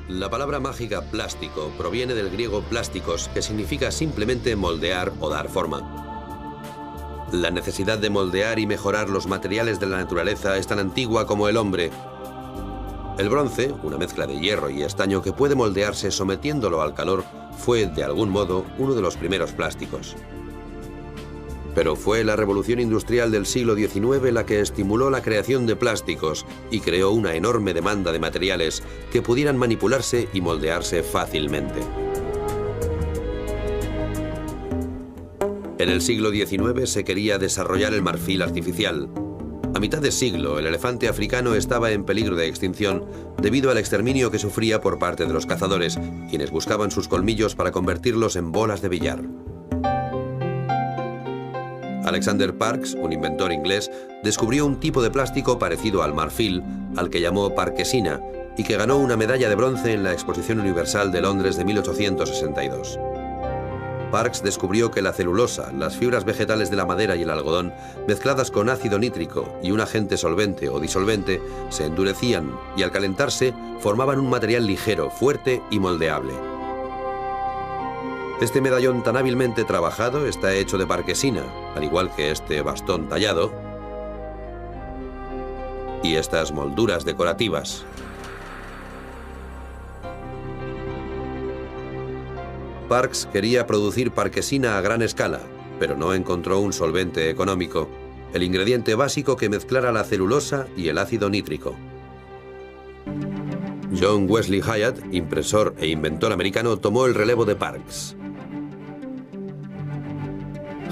La palabra mágica plástico proviene del griego plásticos, que significa simplemente moldear o dar forma. La necesidad de moldear y mejorar los materiales de la naturaleza es tan antigua como el hombre. El bronce, una mezcla de hierro y estaño que puede moldearse sometiéndolo al calor, fue, de algún modo, uno de los primeros plásticos. Pero fue la revolución industrial del siglo XIX la que estimuló la creación de plásticos y creó una enorme demanda de materiales que pudieran manipularse y moldearse fácilmente. En el siglo XIX se quería desarrollar el marfil artificial. A mitad de siglo, el elefante africano estaba en peligro de extinción debido al exterminio que sufría por parte de los cazadores, quienes buscaban sus colmillos para convertirlos en bolas de billar. Alexander Parkes, un inventor inglés, descubrió un tipo de plástico parecido al marfil, al que llamó parkesina, y que ganó una medalla de bronce en la Exposición Universal de Londres de 1862. Parkes descubrió que la celulosa, las fibras vegetales de la madera y el algodón, mezcladas con ácido nítrico y un agente solvente o disolvente, se endurecían y al calentarse formaban un material ligero, fuerte y moldeable. Este medallón tan hábilmente trabajado está hecho de parkesina, al igual que este bastón tallado y estas molduras decorativas. Parkes quería producir parkesina a gran escala, pero no encontró un solvente económico, el ingrediente básico que mezclara la celulosa y el ácido nítrico. John Wesley Hyatt, impresor e inventor americano, tomó el relevo de Parkes.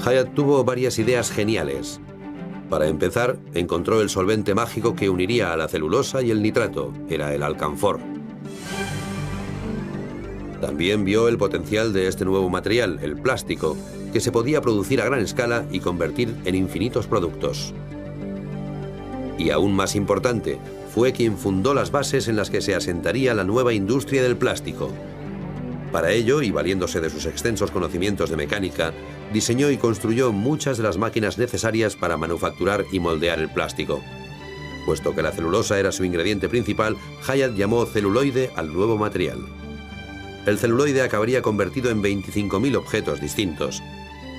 Hyatt tuvo varias ideas geniales. Para empezar, encontró el solvente mágico que uniría a la celulosa y el nitrato, era el alcanfor. También vio el potencial de este nuevo material, el plástico, que se podía producir a gran escala y convertir en infinitos productos. Y aún más importante, fue quien fundó las bases en las que se asentaría la nueva industria del plástico. Para ello, y valiéndose de sus extensos conocimientos de mecánica, diseñó y construyó muchas de las máquinas necesarias para manufacturar y moldear el plástico. Puesto que la celulosa era su ingrediente principal, Hyatt llamó celuloide al nuevo material. El celuloide acabaría convertido en 25.000 objetos distintos.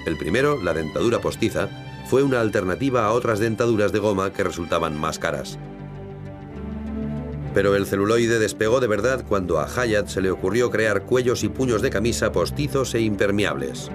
El primero, la dentadura postiza, fue una alternativa a otras dentaduras de goma que resultaban más caras. Pero el celuloide despegó de verdad cuando a Hyatt se le ocurrió crear cuellos y puños de camisa postizos e impermeables.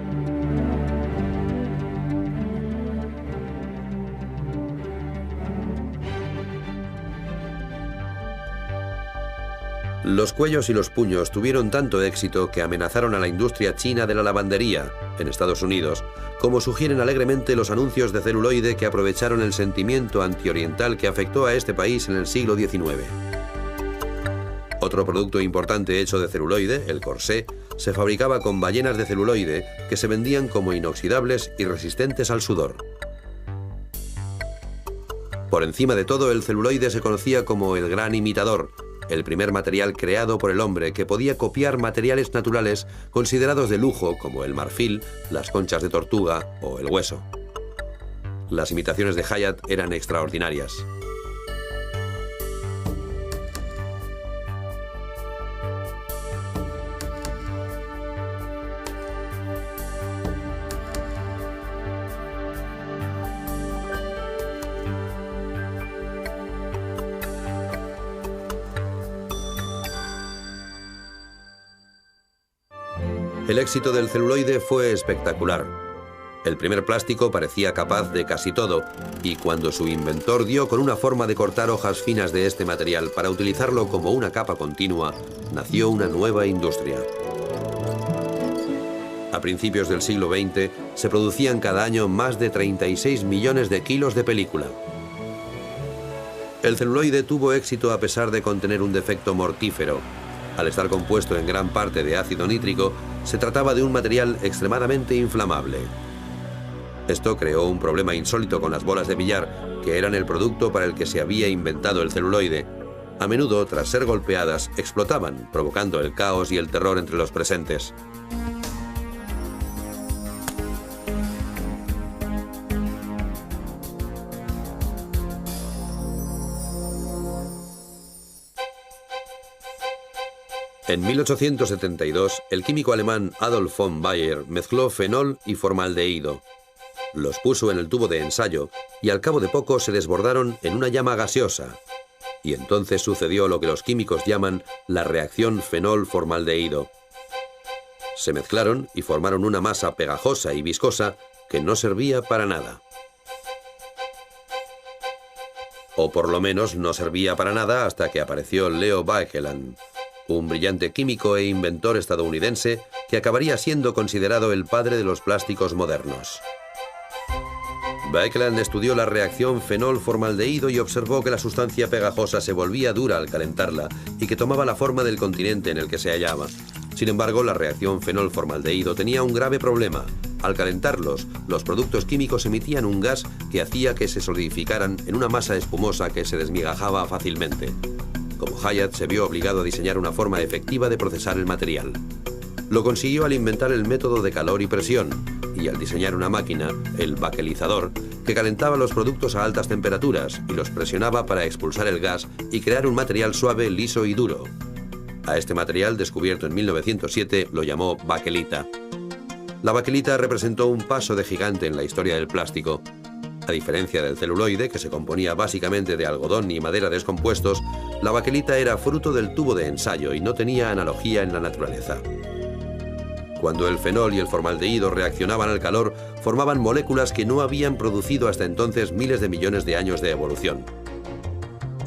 Los cuellos y los puños tuvieron tanto éxito que amenazaron a la industria china de la lavandería, en Estados Unidos, como sugieren alegremente los anuncios de celuloide que aprovecharon el sentimiento antioriental que afectó a este país en el siglo XIX. Otro producto importante hecho de celuloide, el corsé, se fabricaba con ballenas de celuloide que se vendían como inoxidables y resistentes al sudor. Por encima de todo, el celuloide se conocía como el gran imitador, el primer material creado por el hombre que podía copiar materiales naturales considerados de lujo como el marfil, las conchas de tortuga o el hueso. Las imitaciones de Hyatt eran extraordinarias. El éxito del celuloide fue espectacular. El primer plástico parecía capaz de casi todo, y cuando su inventor dio con una forma de cortar hojas finas de este material para utilizarlo como una capa continua, nació una nueva industria. A principios del siglo XX se producían cada año más de 36 millones de kilos de película. El celuloide tuvo éxito a pesar de contener un defecto mortífero. Al estar compuesto en gran parte de ácido nítrico, se trataba de un material extremadamente inflamable. Esto creó un problema insólito con las bolas de billar, que eran el producto para el que se había inventado el celuloide. A menudo, tras ser golpeadas, explotaban, provocando el caos y el terror entre los presentes. En 1872, el químico alemán Adolf von Baeyer mezcló fenol y formaldehído. Los puso en el tubo de ensayo y al cabo de poco se desbordaron en una llama gaseosa. Y entonces sucedió lo que los químicos llaman la reacción fenol-formaldehído. Se mezclaron y formaron una masa pegajosa y viscosa que no servía para nada. O por lo menos no servía para nada hasta que apareció Leo Baekeland, un brillante químico e inventor estadounidense que acabaría siendo considerado el padre de los plásticos modernos. Baekeland estudió la reacción fenol-formaldehído y observó que la sustancia pegajosa se volvía dura al calentarla y que tomaba la forma del continente en el que se hallaba. Sin embargo, la reacción fenol-formaldehído tenía un grave problema. Al calentarlos, los productos químicos emitían un gas que hacía que se solidificaran en una masa espumosa que se desmigajaba fácilmente. Como Hyatt se vio obligado a diseñar una forma efectiva de procesar el material. Lo consiguió al inventar el método de calor y presión y al diseñar una máquina, el bakelizador, que calentaba los productos a altas temperaturas y los presionaba para expulsar el gas y crear un material suave, liso y duro. A este material, descubierto en 1907, lo llamó bakelita. La bakelita representó un paso de gigante en la historia del plástico. A diferencia del celuloide, que se componía básicamente de algodón y madera descompuestos, la bakelita era fruto del tubo de ensayo y no tenía analogía en la naturaleza. Cuando el fenol y el formaldehído reaccionaban al calor, formaban moléculas que no habían producido hasta entonces miles de millones de años de evolución.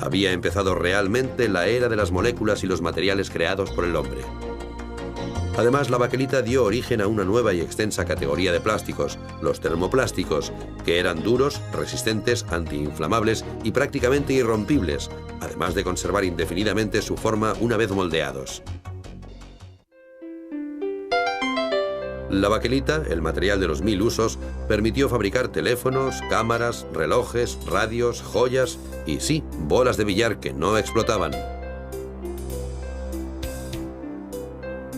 Había empezado realmente la era de las moléculas y los materiales creados por el hombre. Además, la bakelita dio origen a una nueva y extensa categoría de plásticos, los termoplásticos, que eran duros, resistentes, antiinflamables y prácticamente irrompibles, además de conservar indefinidamente su forma una vez moldeados. La bakelita, el material de los 1000 usos, permitió fabricar teléfonos, cámaras, relojes, radios, joyas y sí, bolas de billar que no explotaban.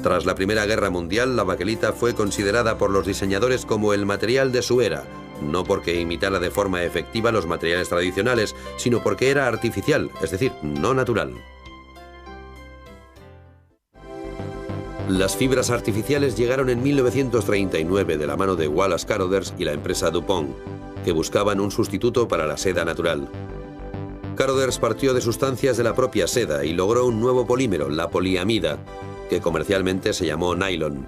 Tras la Primera Guerra Mundial, la bakelita fue considerada por los diseñadores como el material de su era, no porque imitara de forma efectiva los materiales tradicionales, sino porque era artificial, es decir, no natural. Las fibras artificiales llegaron en 1939 de la mano de Wallace Carothers y la empresa DuPont, que buscaban un sustituto para la seda natural. Carothers partió de sustancias de la propia seda y logró un nuevo polímero, la poliamida, que comercialmente se llamó nylon.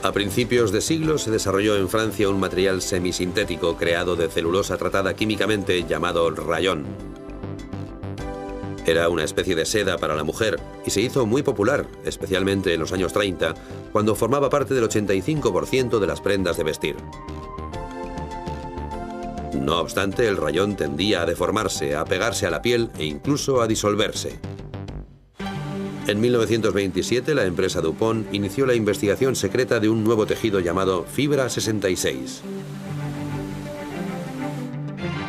A principios de siglo se desarrolló en Francia un material semisintético creado de celulosa tratada químicamente llamado rayón. Era una especie de seda para la mujer y se hizo muy popular, especialmente en los años 30, cuando formaba parte del 85% de las prendas de vestir. No obstante, el rayón tendía a deformarse, a pegarse a la piel e incluso a disolverse. En 1927, la empresa DuPont inició la investigación secreta de un nuevo tejido llamado Fibra 66.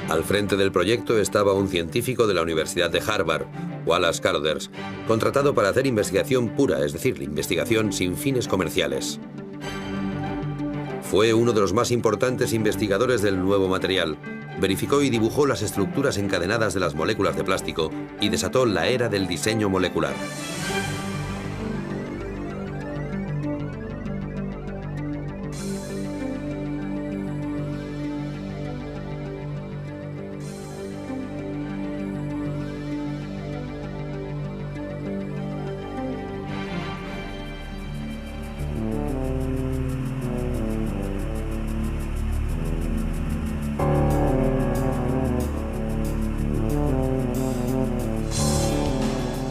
Al frente del proyecto estaba un científico de la Universidad de Harvard, Wallace Carothers, contratado para hacer investigación pura, es decir, investigación sin fines comerciales. Fue uno de los más importantes investigadores del nuevo material. Verificó y dibujó las estructuras encadenadas de las moléculas de plástico y desató la era del diseño molecular.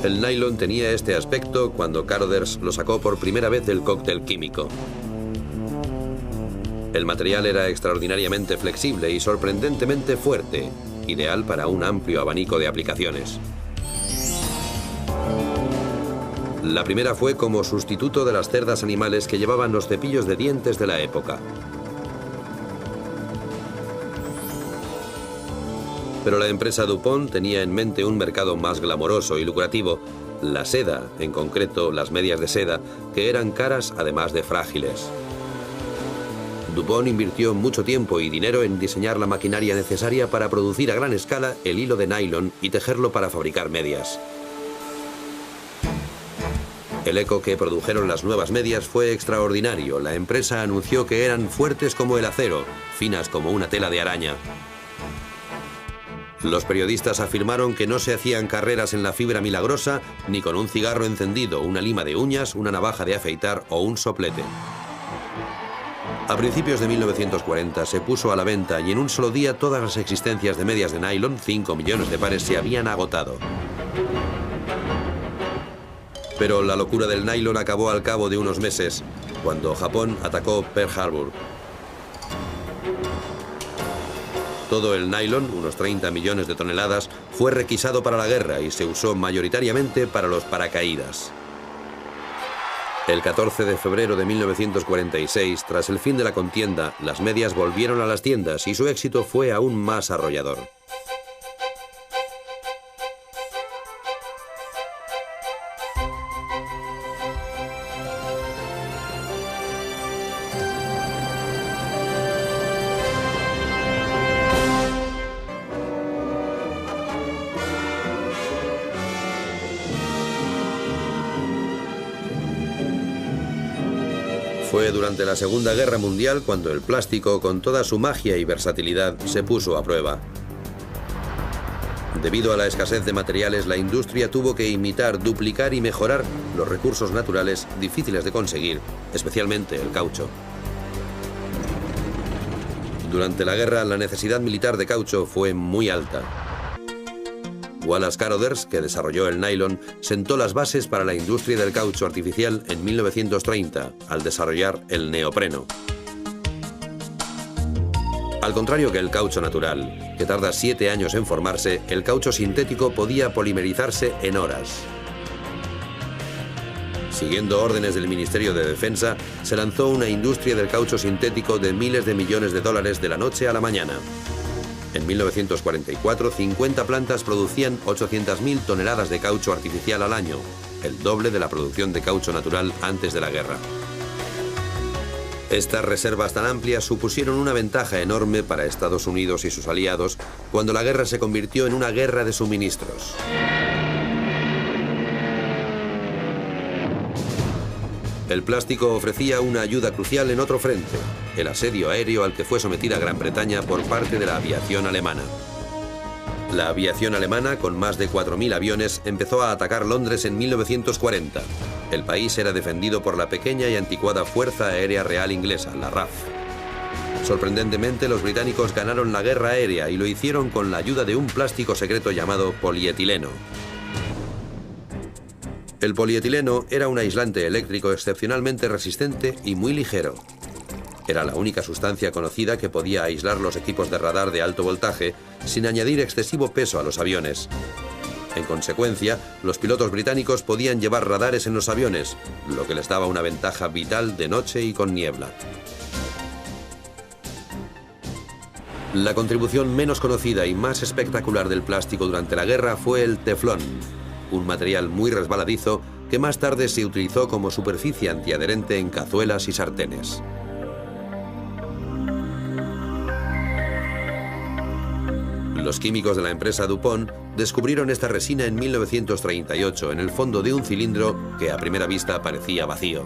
El nylon tenía este aspecto cuando Carothers lo sacó por primera vez del cóctel químico. El material era extraordinariamente flexible y sorprendentemente fuerte, ideal para un amplio abanico de aplicaciones. La primera fue como sustituto de las cerdas animales que llevaban los cepillos de dientes de la época. Pero la empresa DuPont tenía en mente un mercado más glamoroso y lucrativo, la seda, en concreto las medias de seda, que eran caras además de frágiles. DuPont invirtió mucho tiempo y dinero en diseñar la maquinaria necesaria para producir a gran escala el hilo de nylon y tejerlo para fabricar medias. El eco que produjeron las nuevas medias fue extraordinario. La empresa anunció que eran fuertes como el acero, finas como una tela de araña. Los periodistas afirmaron que no se hacían carreras en la fibra milagrosa, ni con un cigarro encendido, una lima de uñas, una navaja de afeitar o un soplete. A principios de 1940 se puso a la venta y en un solo día todas las existencias de medias de nylon, 5 millones de pares, se habían agotado. Pero la locura del nylon acabó al cabo de unos meses, cuando Japón atacó Pearl Harbor. Todo el nylon, unos 30 millones de toneladas, fue requisado para la guerra y se usó mayoritariamente para los paracaídas. El 14 de febrero de 1946, tras el fin de la contienda, las medias volvieron a las tiendas y su éxito fue aún más arrollador. Fue durante la Segunda Guerra Mundial cuando el plástico, con toda su magia y versatilidad, se puso a prueba. Debido a la escasez de materiales, la industria tuvo que imitar, duplicar y mejorar los recursos naturales difíciles de conseguir, especialmente el caucho. Durante la guerra, la necesidad militar de caucho fue muy alta. Wallace Carothers, que desarrolló el nylon, sentó las bases para la industria del caucho artificial en 1930, al desarrollar el neopreno. Al contrario que el caucho natural, que tarda 7 años en formarse, el caucho sintético podía polimerizarse en horas. Siguiendo órdenes del Ministerio de Defensa, se lanzó una industria del caucho sintético de miles de millones de dólares de la noche a la mañana. En 1944, 50 plantas producían 800.000 toneladas de caucho artificial al año, el doble de la producción de caucho natural antes de la guerra. Estas reservas tan amplias supusieron una ventaja enorme para Estados Unidos y sus aliados cuando la guerra se convirtió en una guerra de suministros. El plástico ofrecía una ayuda crucial en otro frente, el asedio aéreo al que fue sometida Gran Bretaña por parte de la aviación alemana. La aviación alemana, con más de 4.000 aviones, empezó a atacar Londres en 1940. El país era defendido por la pequeña y anticuada Fuerza Aérea Real Inglesa, la RAF. Sorprendentemente, los británicos ganaron la guerra aérea y lo hicieron con la ayuda de un plástico secreto llamado polietileno. El polietileno era un aislante eléctrico excepcionalmente resistente y muy ligero. Era la única sustancia conocida que podía aislar los equipos de radar de alto voltaje sin añadir excesivo peso a los aviones. En consecuencia, los pilotos británicos podían llevar radares en los aviones, lo que les daba una ventaja vital de noche y con niebla. La contribución menos conocida y más espectacular del plástico durante la guerra fue el teflón, un material muy resbaladizo que más tarde se utilizó como superficie antiadherente en cazuelas y sartenes. Los químicos de la empresa DuPont descubrieron esta resina en 1938 en el fondo de un cilindro que a primera vista parecía vacío.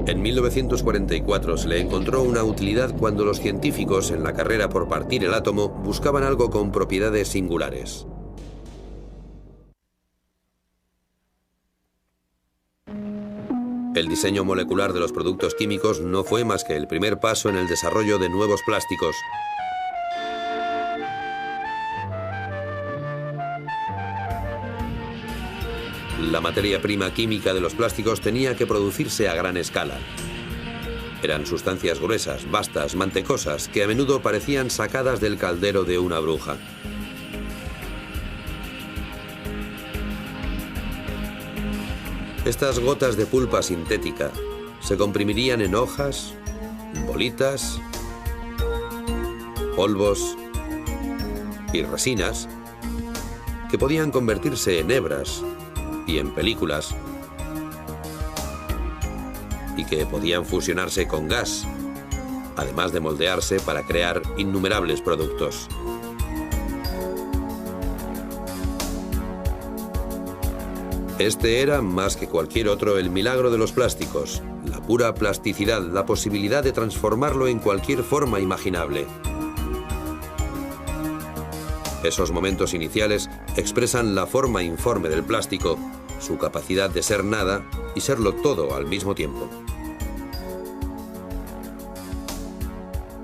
En 1944 se le encontró una utilidad cuando los científicos, en la carrera por partir el átomo, buscaban algo con propiedades singulares. El diseño molecular de los productos químicos no fue más que el primer paso en el desarrollo de nuevos plásticos. La materia prima química de los plásticos tenía que producirse a gran escala. Eran sustancias gruesas, vastas, mantecosas, que a menudo parecían sacadas del caldero de una bruja. Estas gotas de pulpa sintética se comprimirían en hojas, bolitas, polvos y resinas que podían convertirse en hebras y en películas, y que podían fusionarse con gas, además de moldearse para crear innumerables productos. Este era, más que cualquier otro, el milagro de los plásticos, la pura plasticidad, la posibilidad de transformarlo en cualquier forma imaginable. Esos momentos iniciales expresan la forma informe del plástico, su capacidad de ser nada y serlo todo al mismo tiempo.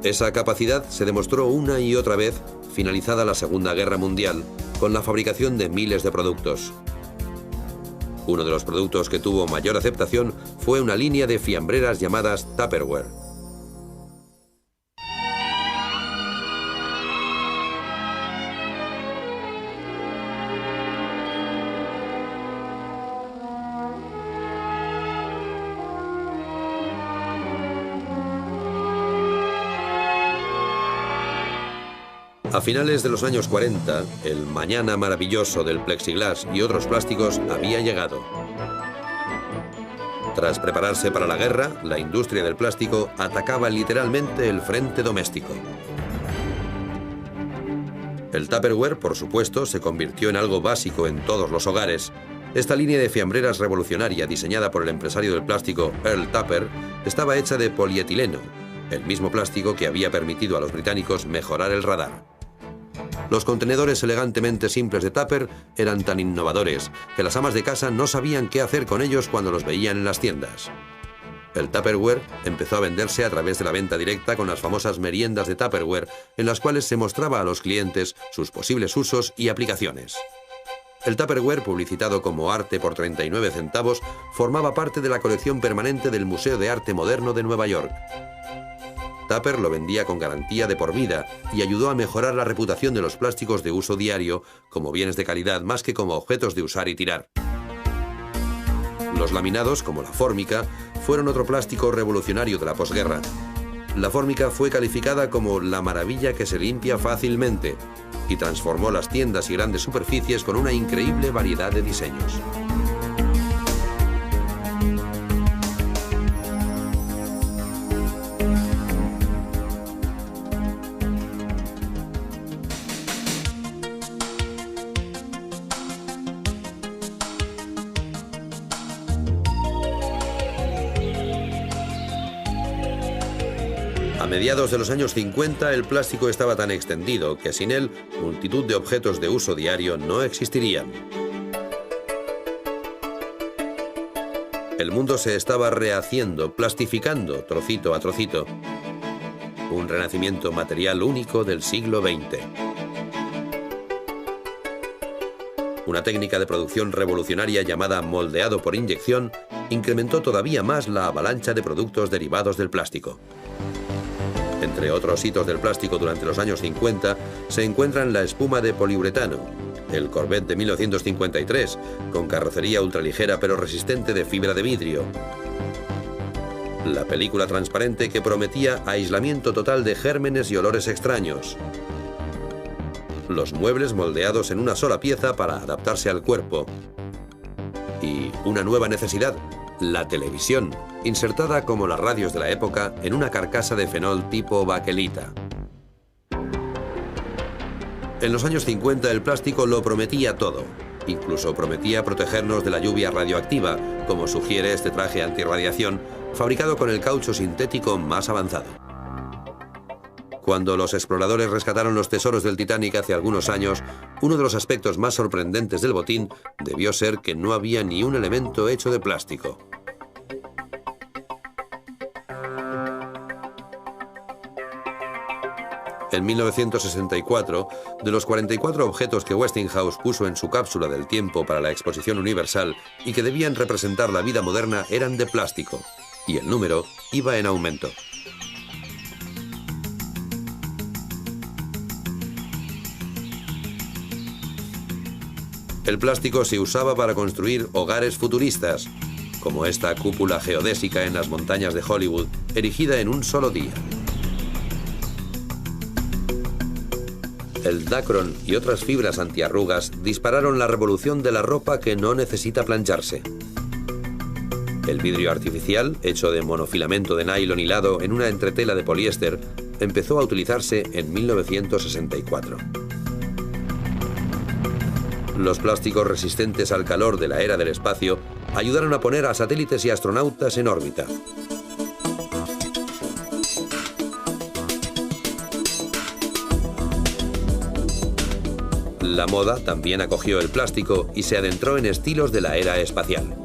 Esa capacidad se demostró una y otra vez, finalizada la Segunda Guerra Mundial, con la fabricación de miles de productos. Uno de los productos que tuvo mayor aceptación fue una línea de fiambreras llamadas Tupperware. A finales de los años 40, el mañana maravilloso del plexiglas y otros plásticos había llegado. Tras prepararse para la guerra, la industria del plástico atacaba literalmente el frente doméstico. El Tupperware, por supuesto, se convirtió en algo básico en todos los hogares. Esta línea de fiambreras revolucionaria diseñada por el empresario del plástico Earl Tupper estaba hecha de polietileno, el mismo plástico que había permitido a los británicos mejorar el radar. Los contenedores elegantemente simples de Tupper eran tan innovadores que las amas de casa no sabían qué hacer con ellos cuando los veían en las tiendas. El Tupperware empezó a venderse a través de la venta directa con las famosas meriendas de Tupperware, en las cuales se mostraba a los clientes sus posibles usos y aplicaciones. El Tupperware, publicitado como arte por 39 centavos, formaba parte de la colección permanente del Museo de Arte Moderno de Nueva York. Tupper lo vendía con garantía de por vida y ayudó a mejorar la reputación de los plásticos de uso diario como bienes de calidad más que como objetos de usar y tirar. Los laminados, como la fórmica, fueron otro plástico revolucionario de la posguerra. La fórmica fue calificada como la maravilla que se limpia fácilmente y transformó las tiendas y grandes superficies con una increíble variedad de diseños. A mediados de los años 50, el plástico estaba tan extendido que sin él, multitud de objetos de uso diario no existirían. El mundo se estaba rehaciendo, plastificando, trocito a trocito. Un renacimiento material único del siglo XX. Una técnica de producción revolucionaria llamada moldeado por inyección incrementó todavía más la avalancha de productos derivados del plástico. Entre otros hitos del plástico durante los años 50 se encuentran la espuma de poliuretano, el Corvette de 1953, con carrocería ultraligera pero resistente de fibra de vidrio, la película transparente que prometía aislamiento total de gérmenes y olores extraños, los muebles moldeados en una sola pieza para adaptarse al cuerpo y una nueva necesidad, la televisión, insertada como las radios de la época en una carcasa de fenol tipo baquelita. En los años 50 el plástico lo prometía todo. Incluso prometía protegernos de la lluvia radioactiva, como sugiere este traje antirradiación, fabricado con el caucho sintético más avanzado. Cuando los exploradores rescataron los tesoros del Titanic hace algunos años, uno de los aspectos más sorprendentes del botín debió ser que no había ni un elemento hecho de plástico. En 1964, de los 44 objetos que Westinghouse puso en su cápsula del tiempo para la Exposición Universal y que debían representar la vida moderna eran de plástico, y el número iba en aumento. El plástico se usaba para construir hogares futuristas, como esta cúpula geodésica en las montañas de Hollywood, erigida en un solo día. El Dacron y otras fibras antiarrugas dispararon la revolución de la ropa que no necesita plancharse. El vidrio artificial, hecho de monofilamento de nylon hilado en una entretela de poliéster, empezó a utilizarse en 1964. Los plásticos resistentes al calor de la era del espacio ayudaron a poner a satélites y astronautas en órbita. La moda también acogió el plástico y se adentró en estilos de la era espacial.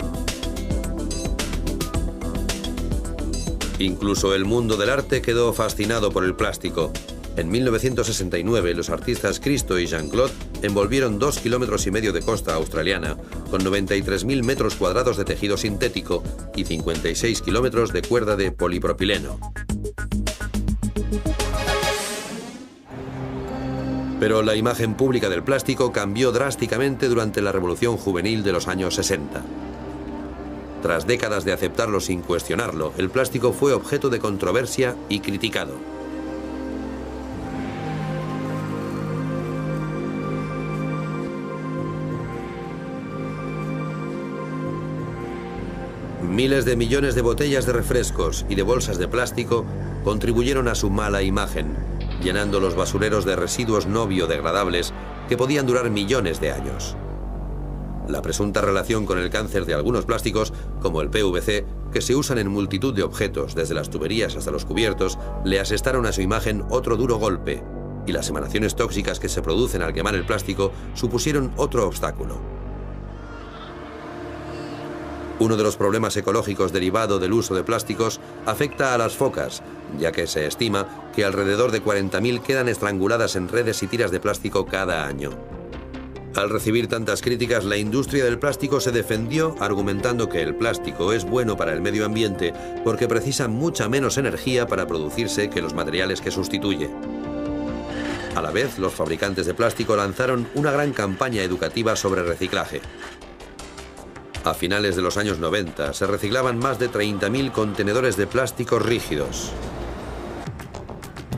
Incluso el mundo del arte quedó fascinado por el plástico. En 1969, los artistas Christo y Jean-Claude envolvieron 2,5 kilómetros de costa australiana con 93.000 metros cuadrados de tejido sintético y 56 kilómetros de cuerda de polipropileno. Pero la imagen pública del plástico cambió drásticamente durante la Revolución Juvenil de los años 60. Tras décadas de aceptarlo sin cuestionarlo, el plástico fue objeto de controversia y criticado. Miles de millones de botellas de refrescos y de bolsas de plástico contribuyeron a su mala imagen, llenando los basureros de residuos no biodegradables que podían durar millones de años. La presunta relación con el cáncer de algunos plásticos, como el PVC, que se usan en multitud de objetos, desde las tuberías hasta los cubiertos, le asestaron a su imagen otro duro golpe, y las emanaciones tóxicas que se producen al quemar el plástico supusieron otro obstáculo. Uno de los problemas ecológicos derivado del uso de plásticos afecta a las focas, ya que se estima que alrededor de 40.000 quedan estranguladas en redes y tiras de plástico cada año. Al recibir tantas críticas, la industria del plástico se defendió argumentando que el plástico es bueno para el medio ambiente porque precisa mucha menos energía para producirse que los materiales que sustituye. A la vez, los fabricantes de plástico lanzaron una gran campaña educativa sobre reciclaje. A finales de los años 90 se reciclaban más de 30.000 contenedores de plásticos rígidos.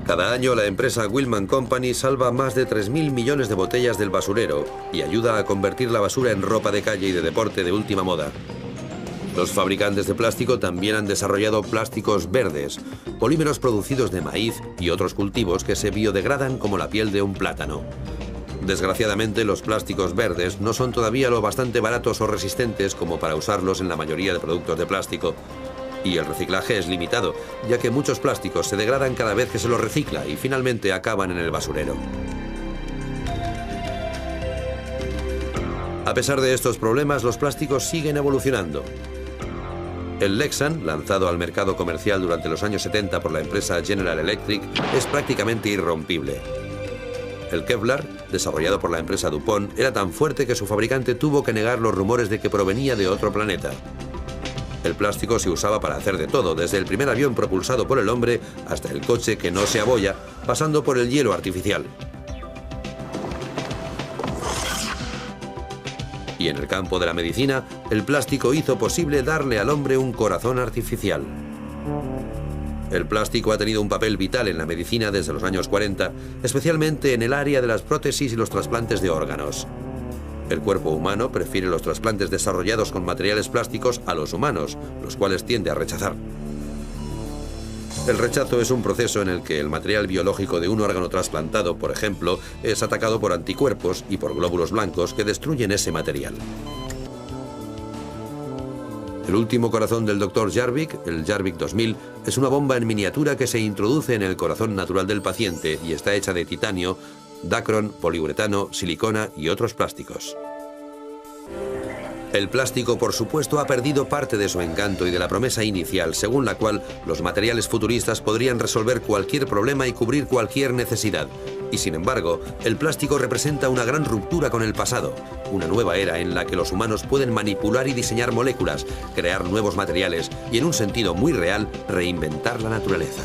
Cada año la empresa Willman Company salva más de 3.000 millones de botellas del basurero y ayuda a convertir la basura en ropa de calle y de deporte de última moda. Los fabricantes de plástico también han desarrollado plásticos verdes, polímeros producidos de maíz y otros cultivos que se biodegradan como la piel de un plátano. Desgraciadamente, los plásticos verdes no son todavía lo bastante baratos o resistentes como para usarlos en la mayoría de productos de plástico. Y el reciclaje es limitado, ya que muchos plásticos se degradan cada vez que se los recicla y finalmente acaban en el basurero. A pesar de estos problemas, los plásticos siguen evolucionando. El Lexan, lanzado al mercado comercial durante los años 70 por la empresa General Electric, es prácticamente irrompible. El Kevlar, desarrollado por la empresa DuPont, era tan fuerte que su fabricante tuvo que negar los rumores de que provenía de otro planeta. El plástico se usaba para hacer de todo, desde el primer avión propulsado por el hombre hasta el coche que no se abolla, pasando por el hielo artificial. Y en el campo de la medicina, el plástico hizo posible darle al hombre un corazón artificial. El plástico ha tenido un papel vital en la medicina desde los años 40, especialmente en el área de las prótesis y los trasplantes de órganos. El cuerpo humano prefiere los trasplantes desarrollados con materiales plásticos a los humanos, los cuales tiende a rechazar. El rechazo es un proceso en el que el material biológico de un órgano trasplantado, por ejemplo, es atacado por anticuerpos y por glóbulos blancos que destruyen ese material. El último corazón del Dr. Jarvik, el Jarvik 2000, es una bomba en miniatura que se introduce en el corazón natural del paciente y está hecha de titanio, dacron, poliuretano, silicona y otros plásticos. El plástico, por supuesto, ha perdido parte de su encanto y de la promesa inicial, según la cual los materiales futuristas podrían resolver cualquier problema y cubrir cualquier necesidad. Y sin embargo, el plástico representa una gran ruptura con el pasado, una nueva era en la que los humanos pueden manipular y diseñar moléculas, crear nuevos materiales y, en un sentido muy real, reinventar la naturaleza.